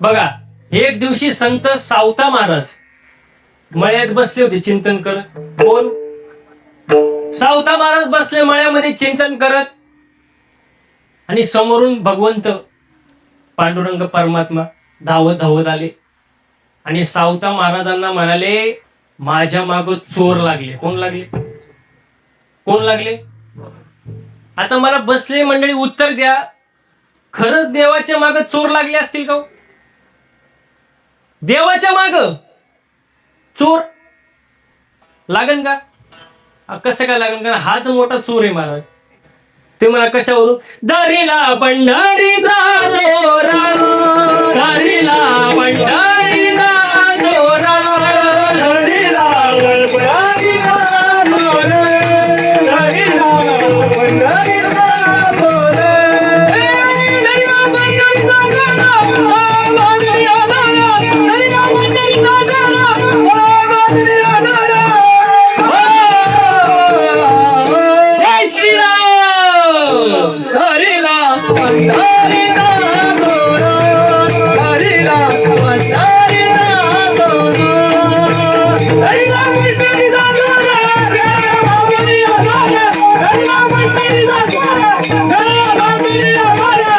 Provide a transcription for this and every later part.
बघा, एक दिवशी संत सावता महाराज मळ्यात बसले होते चिंतन करत. कोण? सावता महाराज बसले मळ्यामध्ये चिंतन करत, आणि समोरून भगवंत पांडुरंग परमात्मा धावत धावत आले आणि सावता महाराजांना म्हणाले, माझ्या माग चोर लागले. कोण लागले? कोण लागले? आता मला बसले मंडळी उत्तर द्या, खरंच देवाच्या माग चोर लागले असतील का? देवाच्या माग चोर लागन का? कसं काय लागन का? हाच मोठा चोर आहे महाराज. ते मला कशावरून? दारीला पंढरीचा जोरा, दारीला पंढरीचा जोरा, दारीला पंढरीचा जोरा, दारीला पंढरीचा जोरा, दारीला पंढरीचा जोरा, दारीला पंढरीचा जोरा. जय श्रीराम. हरिला पंढरीचा जोरा, हरिला पंढरीचा जोरा, हरिला पंढरीचा जोरा, हरिला पंढरीचा जोरा,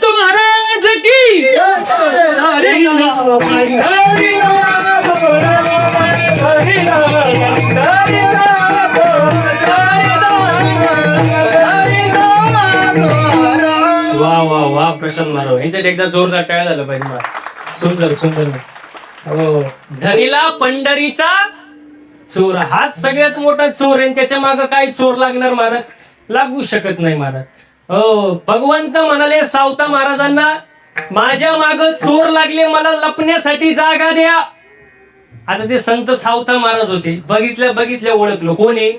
तू महाराज की. हरिला पंढरीचा जोरा, हरिला पंढरीचा. वा वा वा, प्रसन्न मारो. यांच्यात एकदा जोरदार टाळ्या झालं पाहिजे मला. सुंदर सुंदर. हो, धनीला पंढरीचा चोर, हाच सगळ्यात मोठा चोर आहे. त्याच्या मागे काय चोर लागणार महाराज? लागू शकत नाही महाराज. हो, भगवंत म्हणाले सावता महाराजांना, माझ्या माग चोर लागले, मला लपण्यासाठी जागा द्या. आता ते संत सावता महाराज होते. बघितल्या बघितल्या ओळखलं कोण आहे?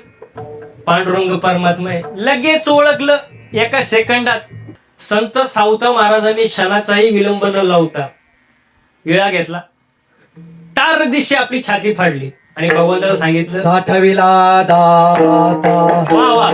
पांडुरंग परमात्मा आहे. लगेच ओळखलं एका सेकंदात. संत सावता महाराजांनी क्षणाचाही विलंब न लावता विळा घेतला, टार दिशे आपली छाती फाडली आणि भगवंताला सांगितलं, साठविला दाता वा वा,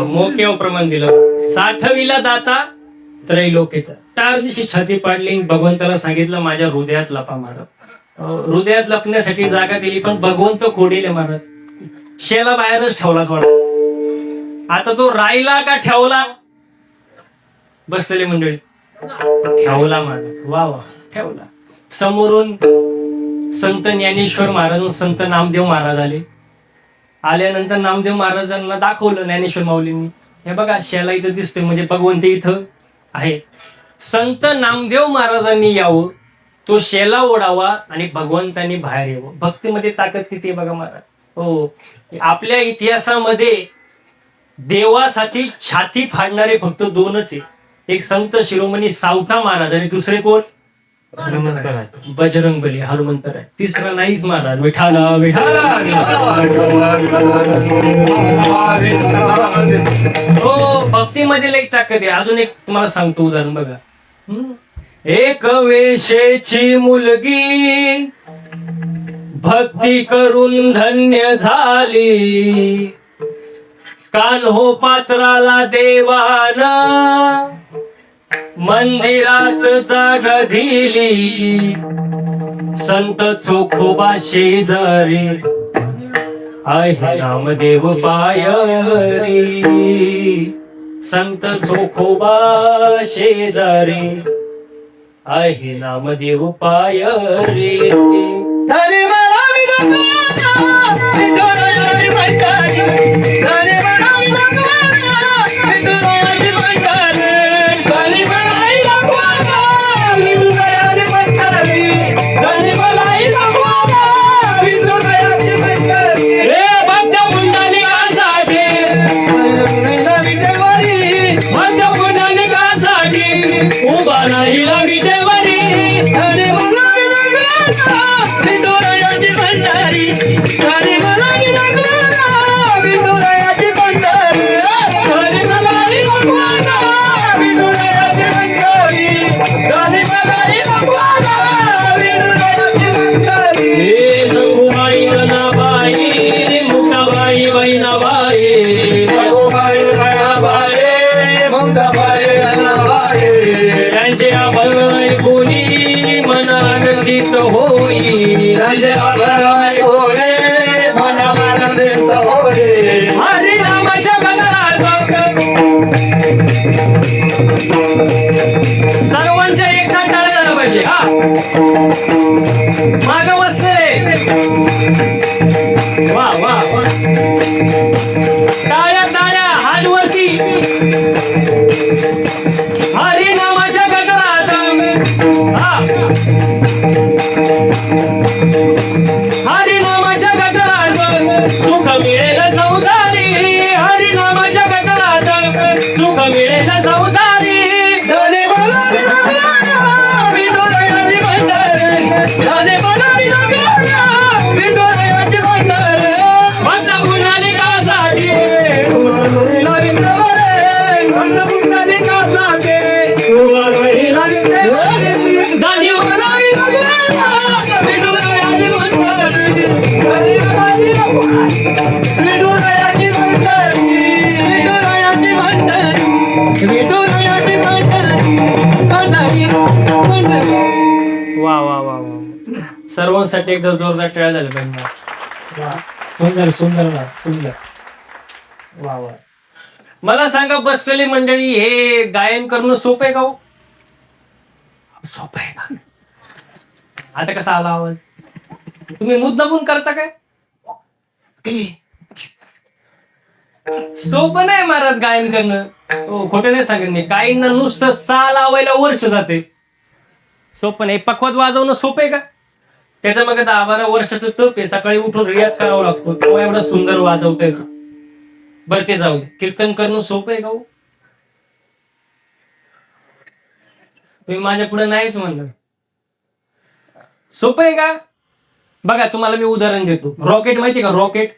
मोक्यावर प्रमाण दिलं. साठविला दाता त्रैलोक्याचा. टार दिवशी छाती पाडली, भगवंताला सांगितलं, माझ्या हृदयात लपा महाराज. हृदयात लपण्यासाठी जागा दिली, पण भगवंत खोडीले महाराज. शेला बाहेरच ठेवला थोडा. आता तो राहिला का ठेवला? बसलेले मंडळी, ठेवला महाराज. वा वा, ठेवला. समोरून संत ज्ञानेश्वर महाराज, संत नामदेव महाराज आले. आल्यानंतर नामदेव महाराजांना दाखवलं ज्ञानेश्वर माऊलींनी, हे बघा शेला इथं दिसतोय, म्हणजे भगवंत इथं आहे. संत नामदेव महाराजांनी यावं, तो शेला ओढावा आणि भगवंतांनी बाहेर यावं. भक्तीमध्ये ताकद किती बघा महाराज. हो, आपल्या इतिहासामध्ये देवासाठी छाती फाडणारे फक्त दोनच आहे. एक संत शिरोमणी सावता महाराज आणि दुसरे कोण? बजरंगबली, हनुमंतराय. तिसरा नाहीच महाराज. विठाला विठाला. हो, भक्तीमध्ये एक ताकद आहे. अजून एक तुम्हाला सांगतो उदाहरण बघा. एक वेशेची मुलगी भक्ती करून धन्य झाली, कान हो पात्राला देवान मंदिरात जागा दिली. संत चोखोबा शेजारी आहे नामदेव पायरी. संत चोखोबा शेजारी आहे नामदेव पाय रे. धनी मला विदुराया विदुरायाची भंडारी धनी मला विदुराया विदुरायाची भंडारी धनी मला विदुराया विदुरायाची भंडारी धनी मला विदुराया विदुरायाची भंडारी रे भक्त पुंडलिकासाठी विटेवरी भक्त पुंडलिकासाठी उभा राहिला विटेवरी. धनी मला विदुराया विदुरायाची भंडारी धनी मला विदुराया विदुरायाची भंडारी धनी मला विदुराया विदुरायाची भंडारी धनी मला विदुराया विदुरायाची भंडारी. हे संगूबाई ननाबाई मुक्ताबाई बहिणाबाई रघुबाई गणाबाई मुक्ताबाई गणाबाई त्यांचे अभय बोली मन आनंदित होई. राजे अभय होरे मन आनंदित होरे हरिनामाच्या बदलात सर्वांच्या एकसाथ टाळ्या झाला पाहिजे. हा माग बसले वा वा वा. टाळ्या टाळ्या हात वरती. हरिनामाच्या गजरात हा हरिनामाच्या गजरात सुख मिळेल संसारी. हरिनामाच्या गजरात सुख मिळेल संसारी. धनी मला विदुराया विदुरायाची भंडारी धनी मला विदुराया विदुरायाची भंडारी भक्त पुंडलिकासाठी उभारलेला विठ्ठलरे भक्त पुंडलिकासाठी उभारलेला विठ्ठलरे धनी मला विदुराया विदुरायाची भंडारी धनी मला विदुरायाची भंडारी विदुरायाची भंडारी विदुरायाची भंडारी भंडारी भंडारी. वा वा वा वा. सर्वांसाठी एकदा जोरदार टाळ्या झाल्या पाहिजे. वा. सुंदर सुंदर ना सुंदर. वा वा. मला सांगा बसलेली मंडळी हे गायन करणं सोपं आहे का हो? सोपं आहे का? आता कसा आला आवाज? तुम्ही मुद्दामून करता काय? सोपं नाही महाराज गायन करणं. हो खोटं नाही सांगेन मी. काहींना नुसतं सा लावायला वर्ष जाते. सोपं नाही. पखवात वाजवणं सोपं आहे का? त्याच्या मग 10-12 वर्षाचं तप आहे. सकाळी उठून रियाज करावा लागतो. तेव्हा एवढं सुंदर वाजवतंय का? बरं ते जाऊ दे. कीर्तन करणं सोपं आहे का हो? तुम्ही माझ्या पुढे नाहीच म्हणलं. सोपं आहे का? बघा तुम्हाला मी उदाहरण देतो. रॉकेट माहिती का? रॉकेट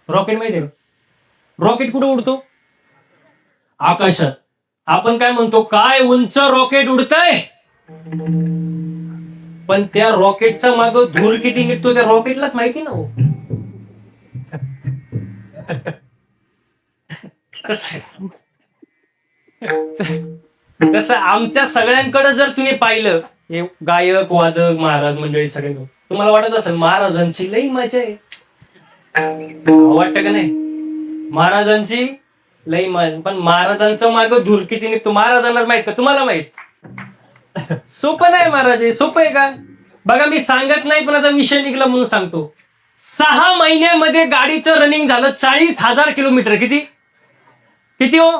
रॉकेट माहिती का? रॉकेट कुठे उडतो? आकाशात. आपण काय म्हणतो? काय उंच रॉकेट उडतंय. पण त्या रॉकेटचा माग धूर किती निघतो त्या रॉकेटलाच माहिती ना हो. तसं आमच्या सगळ्यांकडे जर तुम्ही पाहिलं हे गायक वादक महाराज मंडळी सगळे तुम्हाला वाटत असेल महाराजांची लई मजा आहे. वाटतं का नाही? महाराजांची लई मजा. पण महाराजांचं माग धूर किती निघतो महाराजांनाच माहित का? तुम्हाला माहित? सोपं नाही महाराज. सोपं आहे का? बघा मी सांगत नाही पण आता विषय निघला म्हणून सांगतो. 6 महिन्यामध्ये गाडीचं रनिंग झालं 40,000 किलोमीटर. किती किती हो?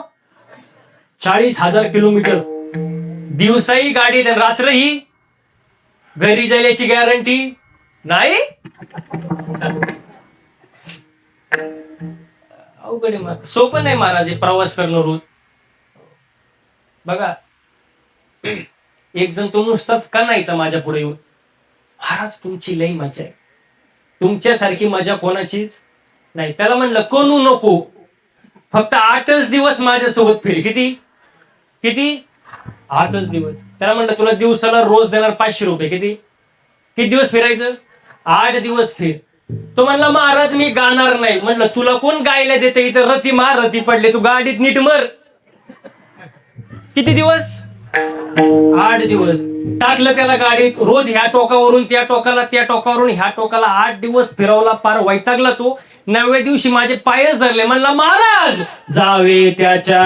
40,000 किलोमीटर. दिवसाही गाडी रात्रही घरी जायची गॅरंटी नाही. अवघड आहे महाराज. सोपं नाही महाराज प्रवास करणं रोज. बघा एक जण तो नुसताच का नाहीचा माझ्या पुढे येऊन महाराज तुमची लई मजा आहे. तुमच्यासारखी मजा कोणाचीच नाही. त्याला म्हणलं कोणू नको फक्त 8च दिवस माझ्यासोबत फिर. किती किती 8च दिवस. त्याला म्हणलं तुला दिवसाला रोज देणार 500 रुपये. किती दिवस फिरायचं? 8 दिवस फिर. तो म्हणला महाराज मी गाणार नाही. म्हणलं तुला कोण गायला देते? इथं रती मार रती पडले तू गाडीत नीट मर. किती दिवस? 8 दिवस. टाकलं त्याला गाडीत. रोज ह्या टोकावरून त्या टोकाला त्या टोकावरून ह्या टोकाला 8 दिवस फिरवला. पार वैतागला तो. 9व्या दिवशी माझे पायच धरले. म्हणला महाराज जावे त्याच्या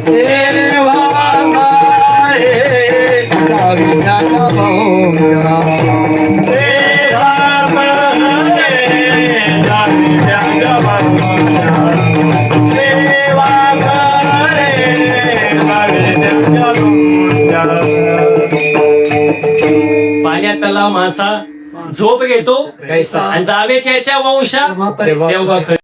देवा विद्याच्या भाऊंच्या पाण्यातला मासा झोप घेतो कैसा आणि जावे त्याच्या वंशा तेव्हा